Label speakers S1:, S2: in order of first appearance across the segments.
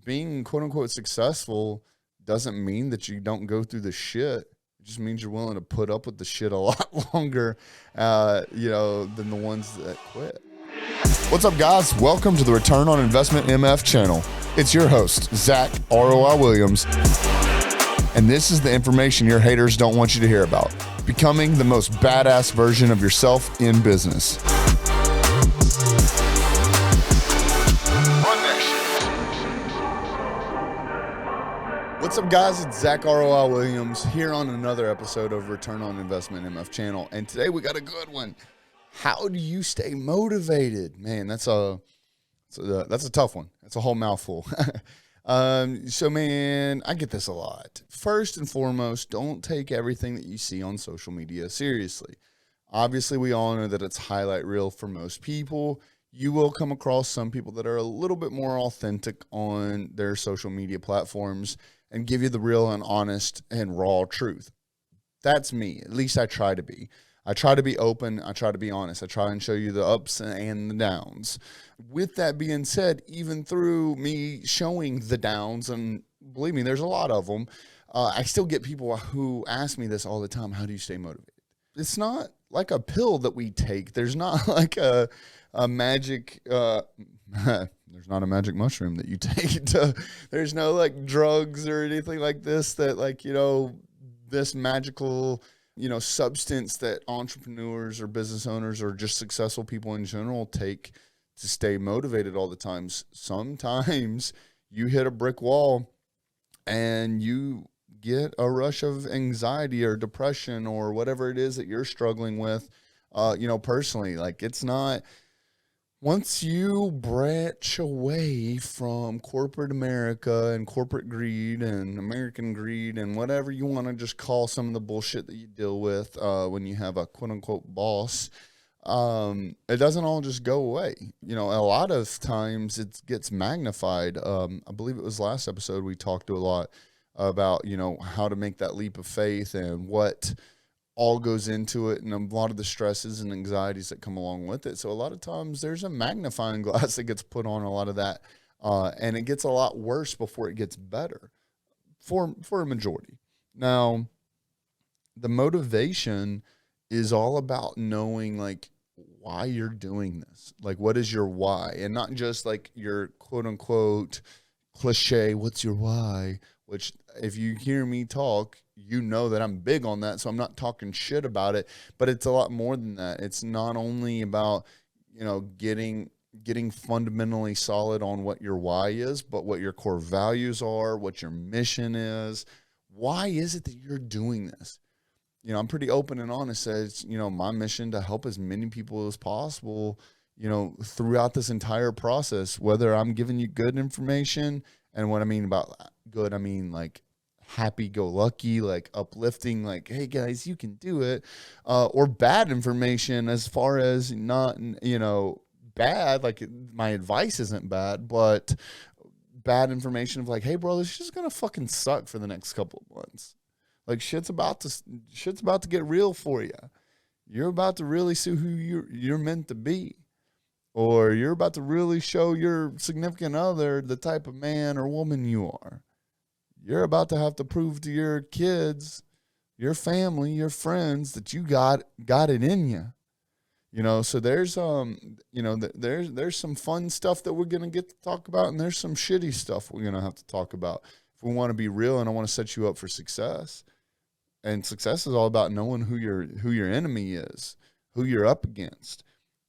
S1: being quote unquote successful doesn't mean that you don't go through the shit. It just means you're willing to put up with the shit a lot longer, than the ones that quit. What's up, guys? Welcome to the Return on Investment MF channel. It's your host, Zack ROI Williams. And this is the information your haters don't want you to hear about. Becoming the most badass version of yourself in business. What's up, guys? It's Zack ROI Williams here on another episode of Return on Investment MF channel. And today we got a good one. How do you stay motivated? Man, that's a tough one. That's a whole mouthful. Man, I get this a lot. First and foremost, don't take everything that you see on social media seriously. Obviously, we all know that it's highlight reel for most people. You will come across some people that are a little bit more authentic on their social media platforms and give you the real and honest and raw truth. That's me. At least I try to be. I try to be open. I try to be honest. I try and show you the ups and the downs. With that being said, even through me showing the downs, and believe me, there's a lot of them, I still get people who ask me this all the time. How do you stay motivated? It's not like a pill that we take. There's not like a magic, there's not a magic mushroom that you take. There's no like drugs or anything like this that this magical substance that entrepreneurs or business owners or just successful people in general take to stay motivated all the times. Sometimes you hit a brick wall and you get a rush of anxiety or depression or whatever it is that you're struggling with, personally. Like, it's not, once you branch away from corporate America and corporate greed and American greed and whatever you want to just call some of the bullshit that you deal with when you have a quote unquote boss, it doesn't all just go away. A lot of times it gets magnified. I believe it was last episode we talked a lot about, how to make that leap of faith and what all goes into it and a lot of the stresses and anxieties that come along with it. So a lot of times there's a magnifying glass that gets put on a lot of that, and it gets a lot worse before it gets better for a majority. Now, the motivation is all about knowing like why you're doing this. Like, what is your why? And not just like your quote unquote cliche, what's your why? Which if you hear me talk, you know that I'm big on that. So I'm not talking shit about it, but it's a lot more than that. It's not only about, getting fundamentally solid on what your why is, but what your core values are, what your mission is. Why is it that you're doing this? I'm pretty open and honest. It's, my mission to help as many people as possible, throughout this entire process, whether I'm giving you good information. And what I mean about good, I mean like happy-go-lucky, like uplifting, like, hey guys, you can do it, or bad information as far as not, bad, like my advice isn't bad, but bad information of like, hey bro, this is just gonna fucking suck for the next couple of months. Like shit's about to get real for you. You're about to really see who you're meant to be. Or you're about to really show your significant other the type of man or woman you are. You're about to have to prove to your kids, your family, your friends that you got it in you. So there's there's some fun stuff that we're gonna get to talk about, and there's some shitty stuff we're gonna have to talk about if we want to be real. And I want to set you up for success. And success is all about knowing who your enemy is, who you're up against,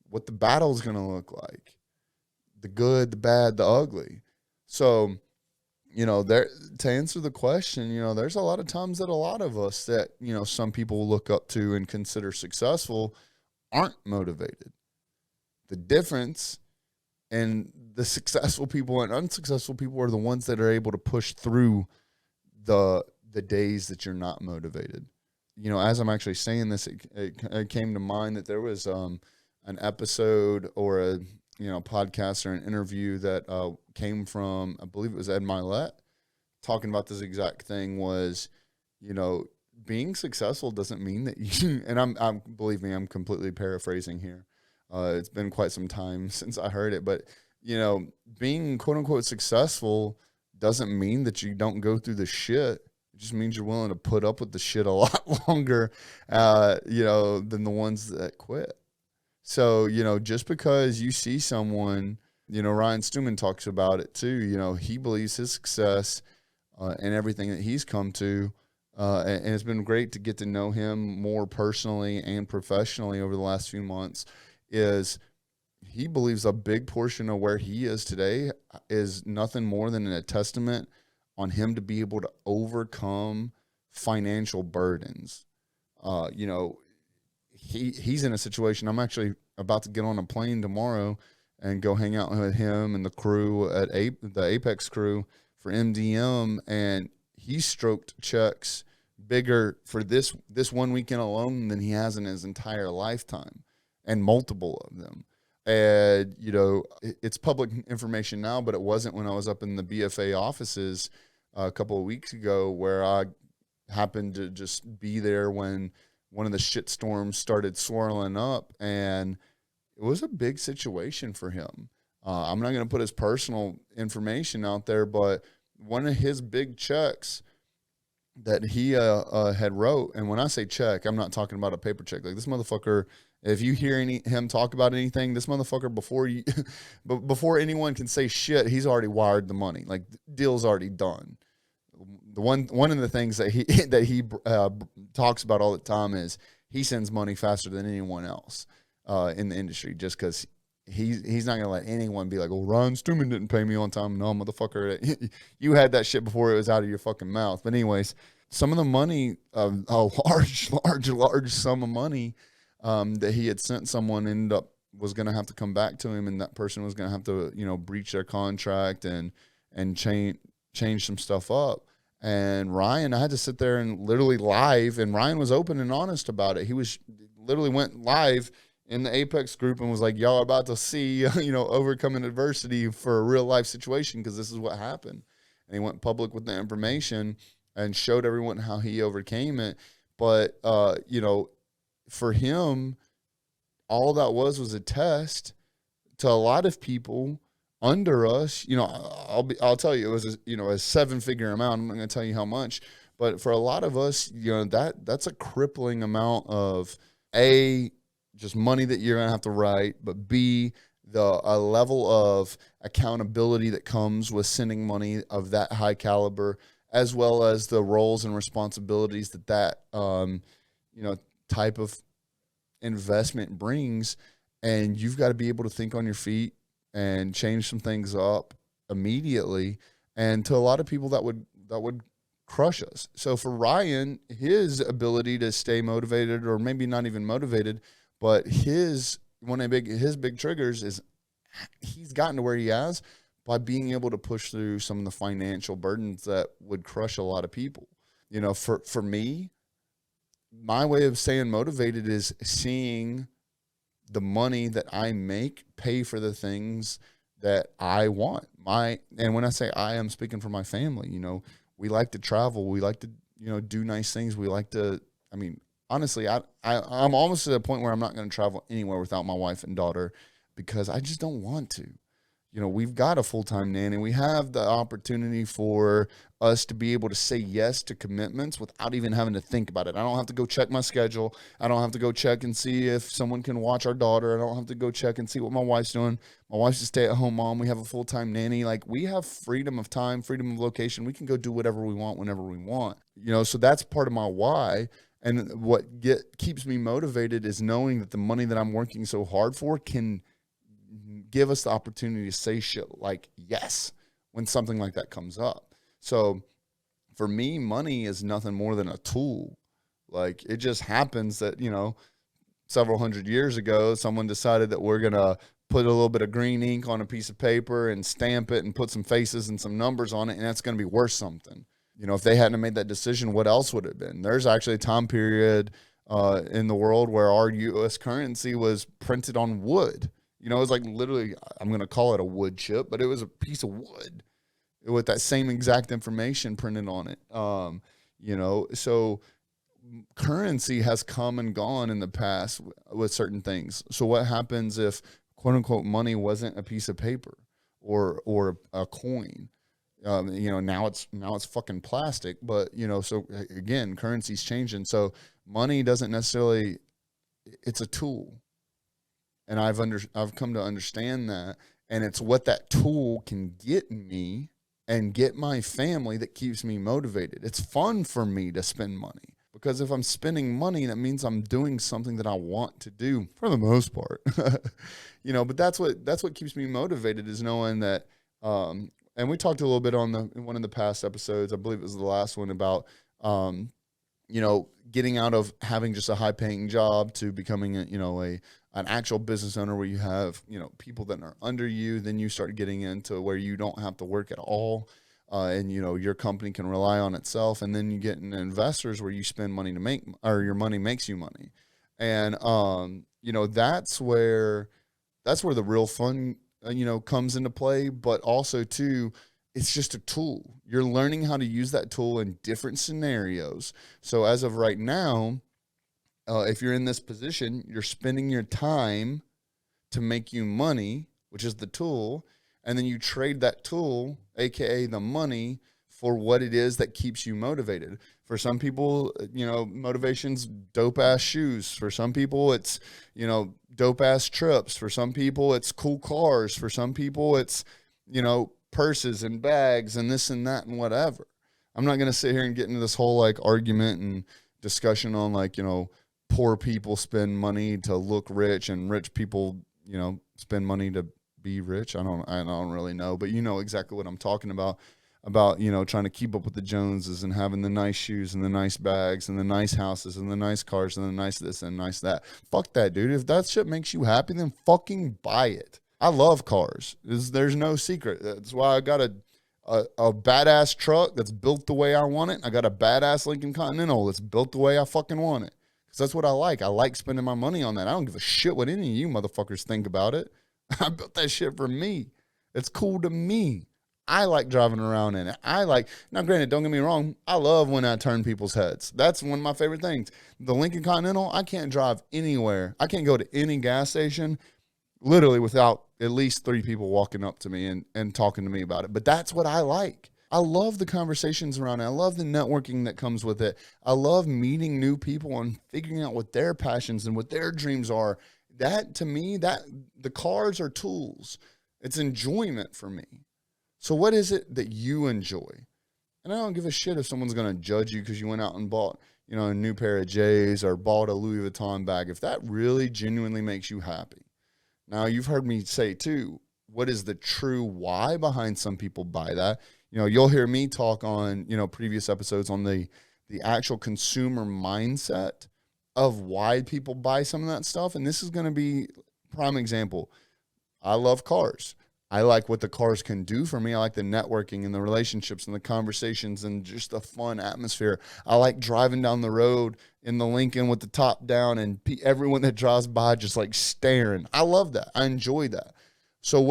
S1: what the battle is going to look like, the good, the bad, the ugly. So, there, to answer the question, there's a lot of times that a lot of us that, some people look up to and consider successful aren't motivated. The difference in the successful people and unsuccessful people are the ones that are able to push through the days that you're not motivated. As I'm actually saying this, it came to mind that there was an episode or a podcast or an interview that came from, I believe it was Ed Milet, talking about this exact thing. Was being successful doesn't mean that you, and I'm believe me, I'm completely paraphrasing here. It's been quite some time since I heard it, but being quote unquote successful doesn't mean that you don't go through the shit. It just means you're willing to put up with the shit a lot longer, than the ones that quit. So, just because you see someone, Ryan Stewman talks about it too. He believes his success and everything that he's come to. And it's been great to get to know him more personally and professionally over the last few months. Is he believes a big portion of where he is today is nothing more than a testament on him to be able to overcome financial burdens. He's in a situation. I'm actually about to get on a plane tomorrow and go hang out with him and the crew at the Apex crew for MDM, and he stroked checks bigger for this 1 weekend alone than he has in his entire lifetime, and multiple of them. And, it's public information now, but it wasn't when I was up in the BFA offices a couple of weeks ago, where I happened to just be there when one of the shit storms started swirling up, and it was a big situation for him. I'm not going to put his personal information out there, but one of his big checks that he had wrote, and when I say check, I'm not talking about a paper check. Like, this motherfucker, if you hear him talk about anything, this motherfucker, before anyone can say shit, he's already wired the money. Like, deal's already done. One of the things that he talks about all the time is he sends money faster than anyone else in the industry, just because he's not going to let anyone be like, oh, Ryan Stewman didn't pay me on time. No, motherfucker, you had that shit before it was out of your fucking mouth. But anyways, some of the money, a large sum of money that he had sent someone ended up was going to have to come back to him, and that person was going to have to, breach their contract and change some stuff up. And Ryan, I had to sit there and literally live, and Ryan was open and honest about it. He literally went live in the Apex group and was like, y'all are about to see, overcoming adversity for a real life situation, because this is what happened. And he went public with the information and showed everyone how he overcame it. But, for him, all that was a test to a lot of people under us. I'll tell you, it was a 7-figure amount. I'm not going to tell you how much, but for a lot of us, that's a crippling amount of just money that you're going to have to write, but B, a level of accountability that comes with sending money of that high caliber, as well as the roles and responsibilities that type of investment brings. And you've got to be able to think on your feet and change some things up immediately. And to a lot of people, that would crush us. So for Ryan, his ability to stay motivated, or maybe not even motivated, but his big triggers is he's gotten to where he has by being able to push through some of the financial burdens that would crush a lot of people. For me, my way of staying motivated is seeing the money that I make pay for the things that I want. And when I say I'm speaking for my family. We like to travel. We like to, do nice things. We like to, honestly, I'm almost to the point where I'm not going to travel anywhere without my wife and daughter, because I just don't want to. We've got a full-time nanny. We have the opportunity for us to be able to say yes to commitments without even having to think about it. I don't have to go check my schedule. I don't have to go check and see if someone can watch our daughter. I don't have to go check and see what my wife's doing. My wife's a stay-at-home mom. We have a full-time nanny. Like, we have freedom of time, freedom of location. We can go do whatever we want whenever we want. So that's part of my why. And what keeps me motivated is knowing that the money that I'm working so hard for can give us the opportunity to say shit like yes when something like that comes up. So for me, money is nothing more than a tool. Like, it just happens that, several hundred years ago, someone decided that we're going to put a little bit of green ink on a piece of paper and stamp it and put some faces and some numbers on it, and that's going to be worth something. If they hadn't made that decision, what else would it have been? There's actually a time period in the world where our U.S. currency was printed on wood. It was like, literally, I'm going to call it a wood chip, but it was a piece of wood with that same exact information printed on it. So currency has come and gone in the past with certain things. So what happens if, quote unquote, money wasn't a piece of paper or a coin? Now it's fucking plastic, but so again, currency's changing. So money doesn't necessarily, it's a tool. And I've come to understand that. And it's what that tool can get me and get my family that keeps me motivated. It's fun for me to spend money, because if I'm spending money, that means I'm doing something that I want to do for the most part. But that's what keeps me motivated, is knowing that, and we talked a little bit in one of the past episodes, I believe it was the last one, about, getting out of having just a high paying job to becoming an actual business owner, where you have, people that are under you. Then you start getting into where you don't have to work at all. And your company can rely on itself. And then you get into investors, where you spend money to make, or your money makes you money. And, that's where the real fun, comes into play. But also too, it's just a tool. You're learning how to use that tool in different scenarios. So as of right now, if you're in this position, you're spending your time to make you money, which is the tool. And then you trade that tool, AKA the money, for what it is that keeps you motivated. For some people, motivation's dope ass shoes. For some people, it's, dope ass trips. For some people, it's cool cars. For some people, it's, purses and bags and this and that and whatever. I'm not going to sit here and get into this whole argument and discussion on poor people spend money to look rich and rich people, spend money to be rich. I don't really know, but you know exactly what I'm talking about, trying to keep up with the Joneses and having the nice shoes and the nice bags and the nice houses and the nice cars and the nice this and nice that. Fuck that, dude. If that shit makes you happy, then fucking buy it. I love cars. There's no secret. That's why I got a badass truck that's built the way I want it. I got a badass Lincoln Continental that's built the way I fucking want it. Because that's what I like. I like spending my money on that. I don't give a shit what any of you motherfuckers think about it. I built that shit for me. It's cool to me. I like driving around in it. Now granted, don't get me wrong, I love when I turn people's heads. That's one of my favorite things. The Lincoln Continental, I can't drive anywhere. I can't go to any gas station literally without at least 3 people walking up to me and talking to me about it. But that's what I like. I love the conversations around it. I love the networking that comes with it. I love meeting new people and figuring out what their passions and what their dreams are. That, to me, that the cars are tools. It's enjoyment for me. So what is it that you enjoy? And I don't give a shit if someone's going to judge you because you went out and bought, a new pair of J's or bought a Louis Vuitton bag. If that really genuinely makes you happy. Now, you've heard me say, too, what is the true why behind some people buy that? You'll hear me talk on, previous episodes on the actual consumer mindset of why people buy some of that stuff. And this is going to be prime example. I love cars. I like what the cars can do for me. I like the networking and the relationships and the conversations and just the fun atmosphere. I like driving down the road in the Lincoln with the top down and everyone that drives by just staring. I love that. I enjoy that. So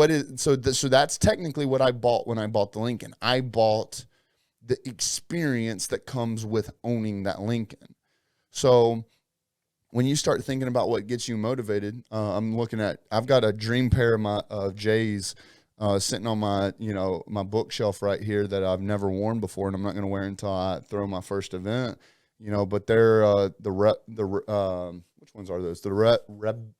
S1: that's technically what I bought when I bought the Lincoln. I bought the experience that comes with owning that Lincoln. So when you start thinking about what gets you motivated, I've got a dream pair of J's sitting on my, my bookshelf right here that I've never worn before, and I'm not going to wear until I throw my first event, but they're which ones are those? The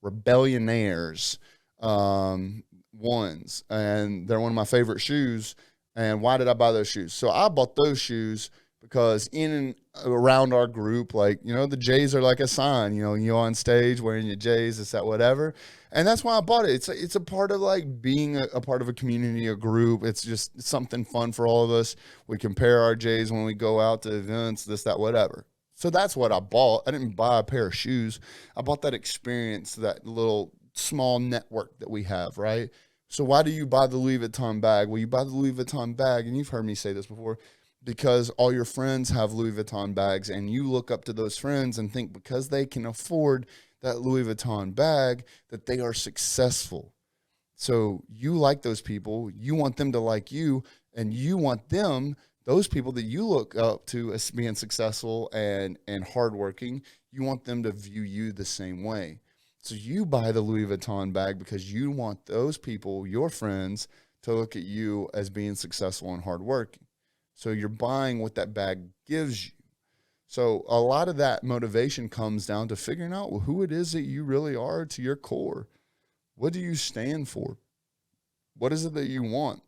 S1: Rebellionaires ones, and they're one of my favorite shoes. And why did I buy those shoes? So I bought those shoes because in and around our group, the J's are like a sign, you on stage wearing your J's, this, that, whatever. And that's why I bought it. It's a part of being a part of a community, a group. It's just something fun for all of us. We compare our J's when we go out to events, this, that, whatever. So that's what I bought. I didn't buy a pair of shoes. I bought that experience, that little small network that we have, right? So why do you buy the Louis Vuitton bag? Well, you buy the Louis Vuitton bag, and you've heard me say this before, because all your friends have Louis Vuitton bags, and you look up to those friends and think because they can afford that Louis Vuitton bag that they are successful. So you like those people, you want them to like you, and you want them, those people that you look up to as being successful and hardworking, you want them to view you the same way. So you buy the Louis Vuitton bag because you want those people, your friends, to look at you as being successful and hardworking. So you're buying what that bag gives you. So a lot of that motivation comes down to figuring out who it is that you really are to your core. What do you stand for? What is it that you want?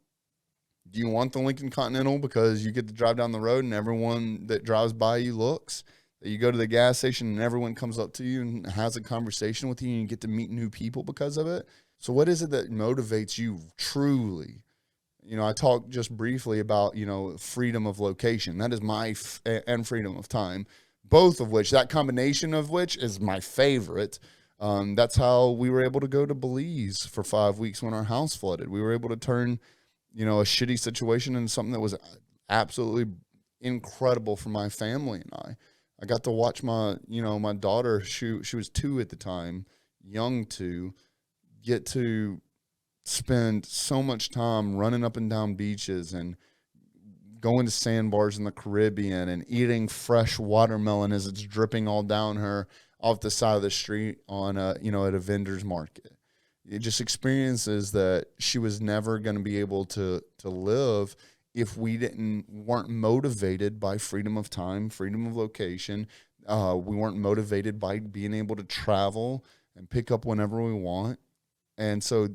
S1: Do you want the Lincoln Continental because you get to drive down the road and everyone that drives by you looks? That you go to the gas station and everyone comes up to you and has a conversation with you and you get to meet new people because of it? So what is it that motivates you truly? I talked just briefly about, freedom of location. That is and freedom of time, both of which, that combination of which is my favorite. That's how we were able to go to Belize for 5 weeks when our house flooded. We were able to turn, a shitty situation into something that was absolutely incredible for my family and I. I got to watch my daughter, she was 2 at the time, young 2, get to spend so much time running up and down beaches and going to sandbars in the Caribbean and eating fresh watermelon as it's dripping all down her off the side of the street on at a vendor's market. It just experiences that she was never going to be able to live if we weren't motivated by freedom of time, freedom of location. We weren't motivated by being able to travel and pick up whenever we want. And so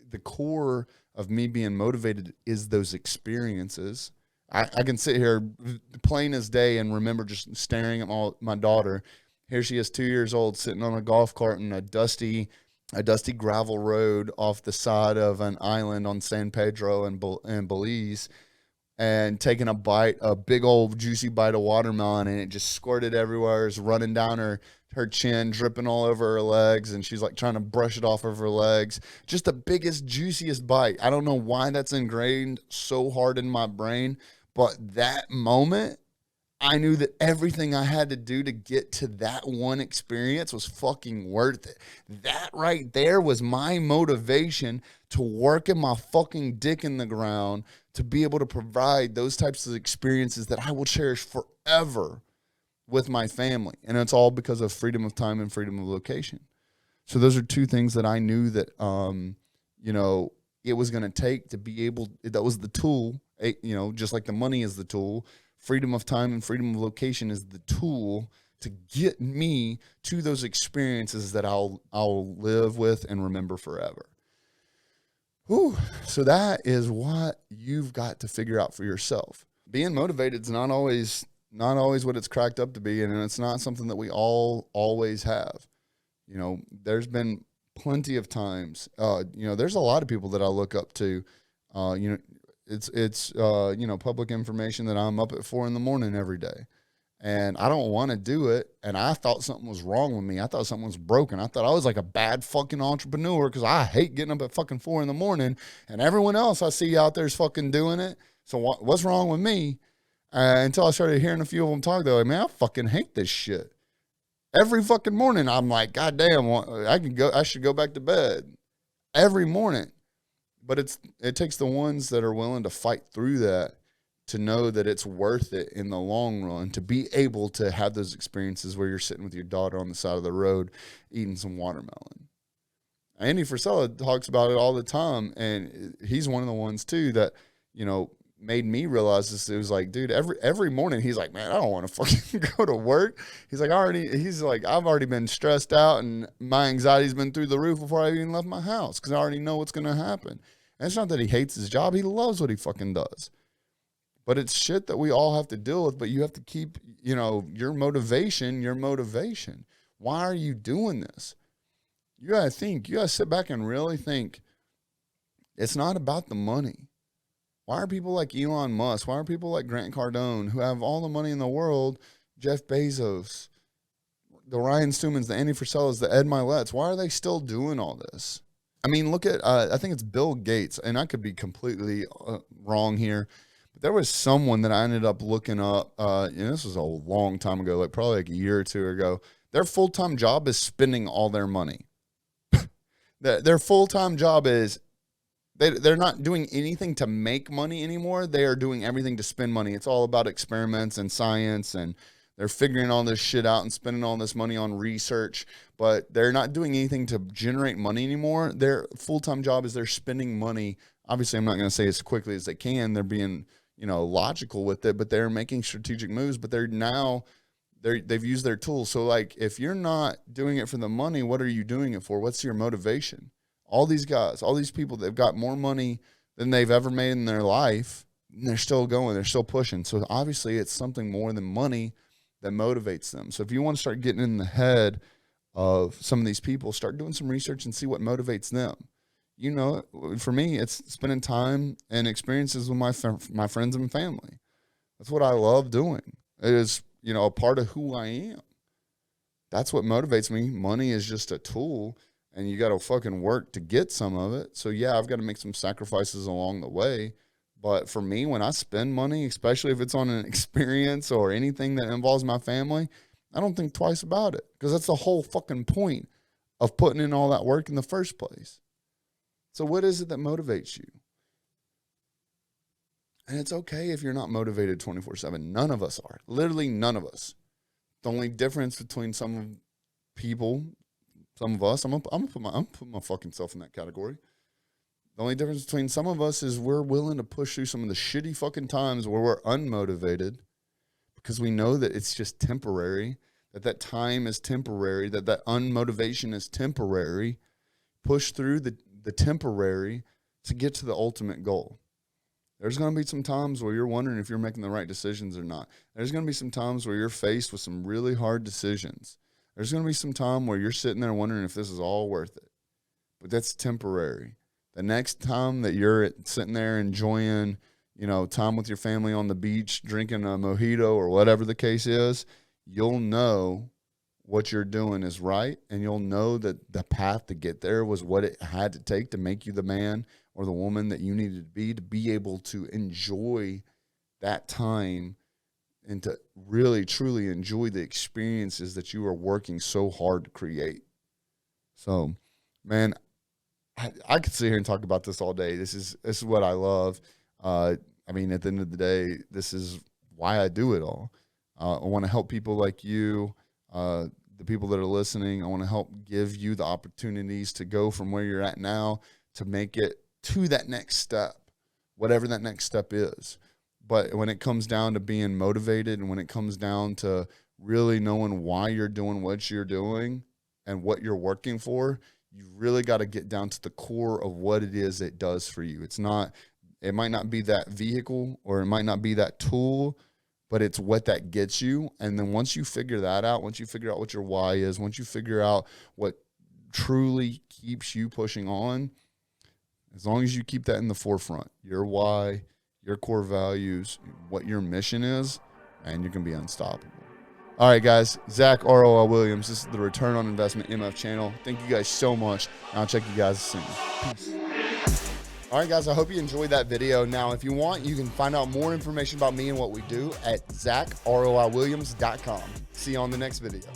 S1: the core of me being motivated is those experiences. I can sit here plain as day and remember just staring at my daughter. Here she is, 2 years old, sitting on a golf cart in a dusty gravel road off the side of an island on San Pedro and Belize, and taking a big old juicy bite of watermelon, and it just squirted everywhere. It's running down her chin, dripping all over her legs, and she's like trying to brush it off of her legs. Just the biggest, juiciest bite. I don't know why that's ingrained so hard in my brain, but that moment, I knew that everything I had to do to get to that one experience was fucking worth it. That right there was my motivation to working my fucking dick in the ground to be able to provide those types of experiences that I will cherish forever with my family. And it's all because of freedom of time and freedom of location. So those are 2 things that I knew that, it was going to take to be able, that was the tool, just like the money is the tool. Freedom of time and freedom of location is the tool to get me to those experiences that I'll live with and remember forever. Whew. So that is what you've got to figure out for yourself. Being motivated is not always what it's cracked up to be, and it's not something that we all always have. There's been plenty of times. There's a lot of people that I look up to. It's public information that I'm up at 4 a.m. every day, and I don't want to do it. And I thought something was wrong with me. I thought something was broken. I thought I was like a bad fucking entrepreneur because I hate getting up at fucking 4 a.m. and everyone else I see out there is fucking doing it. So what's wrong with me? Until I started hearing a few of them talk, they're like, man, I fucking hate this shit. Every fucking morning, I'm like, God damn, I should go back to bed every morning. But it takes the ones that are willing to fight through that to know that it's worth it in the long run, to be able to have those experiences where you're sitting with your daughter on the side of the road eating some watermelon. Andy Frisella talks about it all the time, and he's one of the ones too that, made me realize this. It was like, dude, every morning he's like, man, I don't want to fucking go to work. He's like, I've already been stressed out and my anxiety's been through the roof before I even left my house because I already know what's going to happen. And it's not that he hates his job. He loves what he fucking does. But it's shit that we all have to deal with, but you have to keep, your motivation. Why are you doing this? You got to sit back and really think. It's not about the money. Why are people like Elon Musk? Why are people like Grant Cardone, who have all the money in the world, Jeff Bezos, the Ryan Stumans, the Andy Frisellas, the Ed Miletts, why are they still doing all this? I mean, look at, I think it's Bill Gates, and I could be completely wrong here, but there was someone that I ended up looking up, this was a long time ago, probably like a year or 2 ago. Their full-time job is spending all their money. Their full-time job is, they're not doing anything to make money anymore. They are doing everything to spend money. It's all about experiments and science, and they're figuring all this shit out and spending all this money on research, but they're not doing anything to generate money anymore. Their full-time job is they're spending money obviously I'm not going to say as quickly as they can. They're being, logical with it, but they're making strategic moves, but they've used their tools. So like, if you're not doing it for the money, what are you doing it for? What's your motivation? All these guys, all these people, they've got more money than they've ever made in their life, and they're still going, they're still pushing. So obviously it's something more than money that motivates them. So if you want to start getting in the head of some of these people, start doing some research and see what motivates them. For me, it's spending time and experiences with my friends and family. That's what I love doing. It is, a part of who I am. That's what motivates me. Money is just a tool, and you got to fucking work to get some of it. So yeah, I've got to make some sacrifices along the way. But for me, when I spend money, especially if it's on an experience or anything that involves my family, I don't think twice about it, because that's the whole fucking point of putting in all that work in the first place. So what is it that motivates you? And it's okay if you're not motivated 24/7. None of us are. Literally none of us. The only difference between some people, some of us, I'm gonna put my fucking self in that category. The only difference between some of us is we're willing to push through some of the shitty fucking times where we're unmotivated, because we know that it's just temporary, that time is temporary, that unmotivation is temporary. Push through the temporary to get to the ultimate goal. There's going to be some times where you're wondering if you're making the right decisions or not. There's going to be some times where you're faced with some really hard decisions. There's going to be some time where you're sitting there wondering if this is all worth it. But that's temporary. The next time that you're sitting there enjoying, time with your family on the beach, drinking a mojito or whatever the case is, you'll know what you're doing is right, and you'll know that the path to get there was what it had to take to make you the man or the woman that you needed to be able to enjoy that time and to really, truly enjoy the experiences that you are working so hard to create. So, man, I could sit here and talk about this all day. This is what I love. At the end of the day, this is why I do it all. I want to help people like you, the people that are listening. I want to help give you the opportunities to go from where you're at now to make it to that next step, whatever that next step is. But when it comes down to being motivated, and when it comes down to really knowing why you're doing what you're doing and what you're working for, you really got to get down to the core of what it is it does for you. It might not be that vehicle, or it might not be that tool, but it's what that gets you. And then once you figure that out, once you figure out what your why is, once you figure out what truly keeps you pushing on, as long as you keep that in the forefront, your why, your core values, what your mission is, and you're going to be unstoppable. All right, guys, Zack ROI Williams. This is the Return on Investment MF channel. Thank you guys so much. I'll check you guys soon. Peace. All right, guys, I hope you enjoyed that video. Now, if you want, you can find out more information about me and what we do at zackroiwilliams.com. See you on the next video.